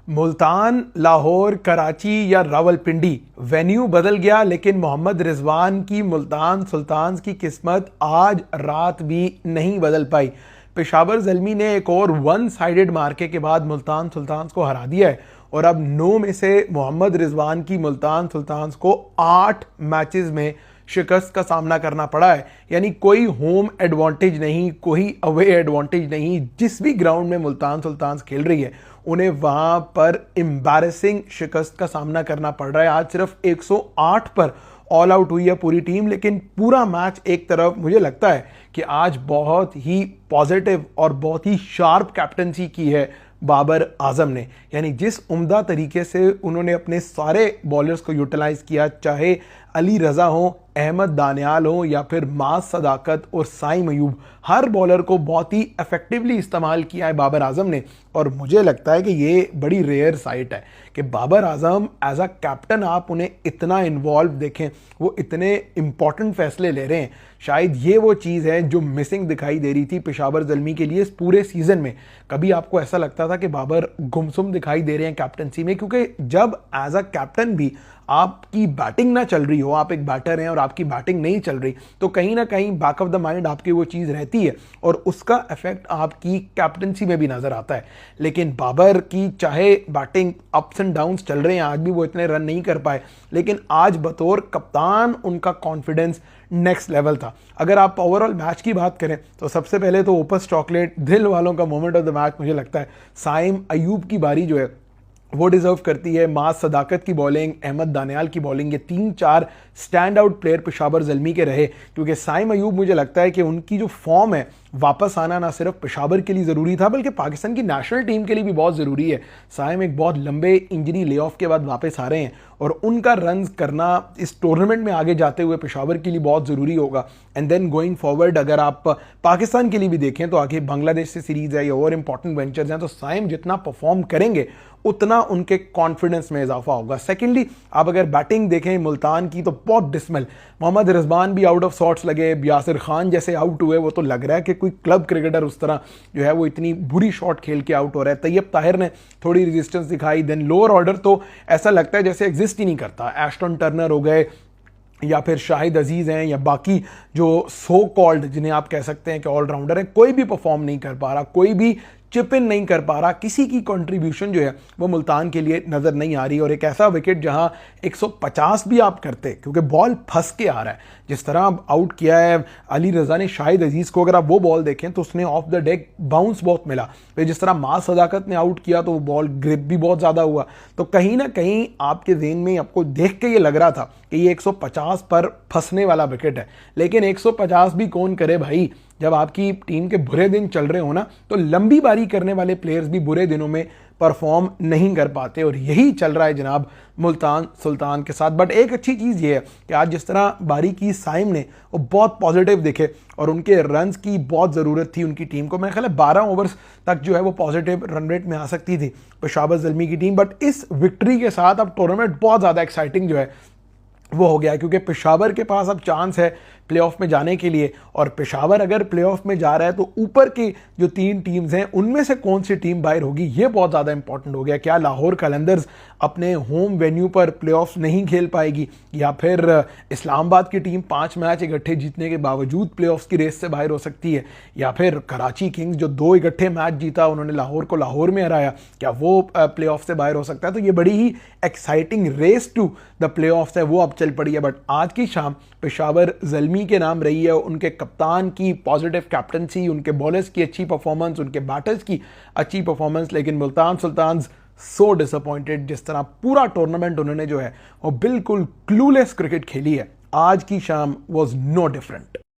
मुल्तान, लाहौर, कराची या रावलपिंडी, वेन्यू बदल गया लेकिन मोहम्मद रिजवान की मुल्तान सुल्तान्स की किस्मत आज रात भी नहीं बदल पाई। पेशावर ज़ल्मी ने एक और वन साइडेड मार्के के बाद मुल्तान सुल्तान्स को हरा दिया है और अब 9 में से मोहम्मद रिजवान की मुल्तान सुल्तान्स को 8 मैचेस में शिकस्त का सामना करना पड़ा है। यानी कोई होम एडवांटेज नहीं, कोई अवे एडवांटेज नहीं। जिस भी ग्राउंड में मुल्तान सुल्तान्स खेल रही है उन्हें वहां पर एम्बैरेसिंग शिकस्त का सामना करना पड़ रहा है। आज सिर्फ 108 पर ऑल आउट हुई है पूरी टीम, लेकिन पूरा मैच एक तरफ मुझे लगता है कि आज बहुत ही पॉजिटिव और बहुत ही शार्प कैप्टनसी की है बाबर आजम ने। यानी जिस उम्दा तरीके से उन्होंने अपने सारे बॉलर्स को यूटिलाइज किया, चाहे अली रज़ा हो, अहमद दानियाल हो या फिर मास सदाकत और साइम अयूब, हर बॉलर को बहुत ही इफेक्टिवली इस्तेमाल किया है बाबर आजम ने। और मुझे लगता है कि ये बड़ी रेयर साइट है कि Babar Azam as a captain आप उन्हें इतना इन्वॉल्व देखें, वो इतने इंपॉर्टेंट फैसले ले रहे हैं। शायद ये वो चीज़ है जो मिसिंग दिखाई दे रही थी पेशावर ज़ल्मी के लिए इस पूरे सीज़न में। कभी आपको ऐसा लगता था कि बाबर गुमसुम दिखाई दे रहे हैं कैप्टनसी में, क्योंकि जब एज अ कैप्टन भी आपकी बैटिंग ना चल रही हो, आप एक बैटर हैं और आपकी बैटिंग नहीं चल रही, तो कहीं ना कहीं बैक ऑफ द माइंड आपकी वो चीज़ रहती है और उसका इफेक्ट आपकी कैप्टनसी में भी नज़र आता है। लेकिन बाबर की चाहे बैटिंग अप्स एंड डाउन्स चल रहे हैं, आज भी वो इतने रन नहीं कर पाए, लेकिन आज बतौर कप्तान उनका कॉन्फिडेंस नेक्स्ट लेवल था। अगर आप ओवरऑल मैच की बात करें तो सबसे पहले तो ओपस चॉकलेट दिल वालों का मोमेंट ऑफ द मैच मुझे लगता है साइम अयूब की बारी जो है वो डिजर्व करती है। मास सदाकत की बॉलिंग, अहमद दानियाल की बॉलिंग, ये 3-4 stand out player Peshawar Zalmi के रहे, क्योंकि साइम अयूब मुझे लगता है कि उनकी जो फॉर्म है वापस आना ना सिर्फ पेशावर के लिए ज़रूरी था बल्कि पाकिस्तान की नेशनल टीम के लिए भी बहुत ज़रूरी है। साइम एक बहुत लंबे इंजरी ले ऑफ के बाद वापस आ रहे हैं और उनका रन करना इस टूर्नामेंट में आगे जाते हुए पेशावर के लिए बहुत ज़रूरी होगा। एंड देन गोइंग फॉरवर्ड अगर आप पाकिस्तान के लिए भी देखें तो आगे बांग्लादेश से सीरीज़ है या और इंपॉर्टेंट वेंचर्स हैं, तो साइम जितना परफॉर्म करेंगे उतना उनके कॉन्फिडेंस में इजाफा होगा। सेकेंडली आप अगर बैटिंग देखें मुल्तान की तो बहुत डिसमल, मोहम्मद रिजवान भी आउट ऑफ सॉर्ट्स लगे, यासिर खान जैसे आउट हुए, वो तो लग रहा है कि कोई क्लब क्रिकेटर उस तरह जो है वो इतनी बुरी शॉट खेल के आउट हो रहा है। तैयब ताहिर ने थोड़ी रेजिस्टेंस दिखाई। देन लोअर ऑर्डर तो ऐसा लगता है जैसे एग्जिस्ट ही नहीं करता। एस्टन टर्नर हो गए या फिर शाहिद अजीज़ हैं या बाकी जो सो कॉल्ड जिन्हें आप कह सकते हैं कि ऑलराउंडर हैं, कोई भी परफॉर्म नहीं कर पा रहा, कोई भी चिप इन नहीं कर पा रहा, किसी की कंट्रीब्यूशन जो है वो मुल्तान के लिए नज़र नहीं आ रही। और एक ऐसा विकेट जहां 150 भी आप करते क्योंकि बॉल फंस के आ रहा है, जिस तरह आउट किया है अली रज़ा ने शाहिद अजीज़ को, अगर आप वो बॉल देखें तो उसने ऑफ द डेक बाउंस बहुत मिला। फिर जिस तरह मास सदाकत ने आउट किया तो वो बॉल ग्रिप भी बहुत ज़्यादा हुआ। तो कहीं ना कहीं आपके ज़हन में आपको देख के ये लग रहा था कि ये 150 पर फंसने वाला विकेट है, लेकिन 150 भी कौन करे भाई। जब आपकी टीम के बुरे दिन चल रहे हो ना, तो लंबी बारी करने वाले प्लेयर्स भी बुरे दिनों में परफॉर्म नहीं कर पाते और यही चल रहा है जनाब मुल्तान सुल्तान के साथ। बट एक अच्छी चीज़ ये है कि आज जिस तरह बारी की साइम ने वो बहुत पॉजिटिव दिखे और उनके रन्स की बहुत ज़रूरत थी उनकी टीम को। मेरे ख्याल है 12 ओवर्स तक जो है वो पॉजिटिव रन रेट में आ सकती थी पेशावर ज़ल्मी की टीम। बट इस विक्ट्री के साथ अब टूर्नामेंट बहुत ज़्यादा एक्साइटिंग जो है वो हो गया, क्योंकि पेशावर के पास अब चांस है प्लेऑफ में जाने के लिए। और पेशावर अगर प्लेऑफ में जा रहा है तो ऊपर की जो 3 टीम्स हैं उनमें से कौन सी टीम बाहर होगी, ये बहुत ज़्यादा इंपॉर्टेंट हो गया। क्या लाहौर कलंदर्स अपने होम वेन्यू पर प्लेऑफ्स नहीं खेल पाएगी, या फिर इस्लामाबाद की टीम 5 मैच इकट्ठे जीतने के बावजूद प्लेऑफ्स की रेस से बाहर हो सकती है, या फिर कराची किंग्स जो 2 इकट्ठे मैच जीता, उन्होंने लाहौर को लाहौर में हराया, क्या वो प्लेऑफ से बाहर हो सकता है। तो ये बड़ी ही exciting race to the playoffs है वो अब चल पड़ी है। बट आज की शाम पेशावर ज़ल्मी के नाम रही है, उनके कप्तान की पॉजिटिव कैप्टनसी, उनके बॉलर्स की अच्छी परफॉर्मेंस, उनके बैटर्स की अच्छी परफॉर्मेंस। लेकिन मुल्तान सुल्तान्स सो डिसअपॉइंटेड, जिस तरह पूरा टूर्नामेंट उन्होंने जो है वो बिल्कुल क्लूलेस क्रिकेट खेली है, आज की शाम वॉज नो डिफरेंट।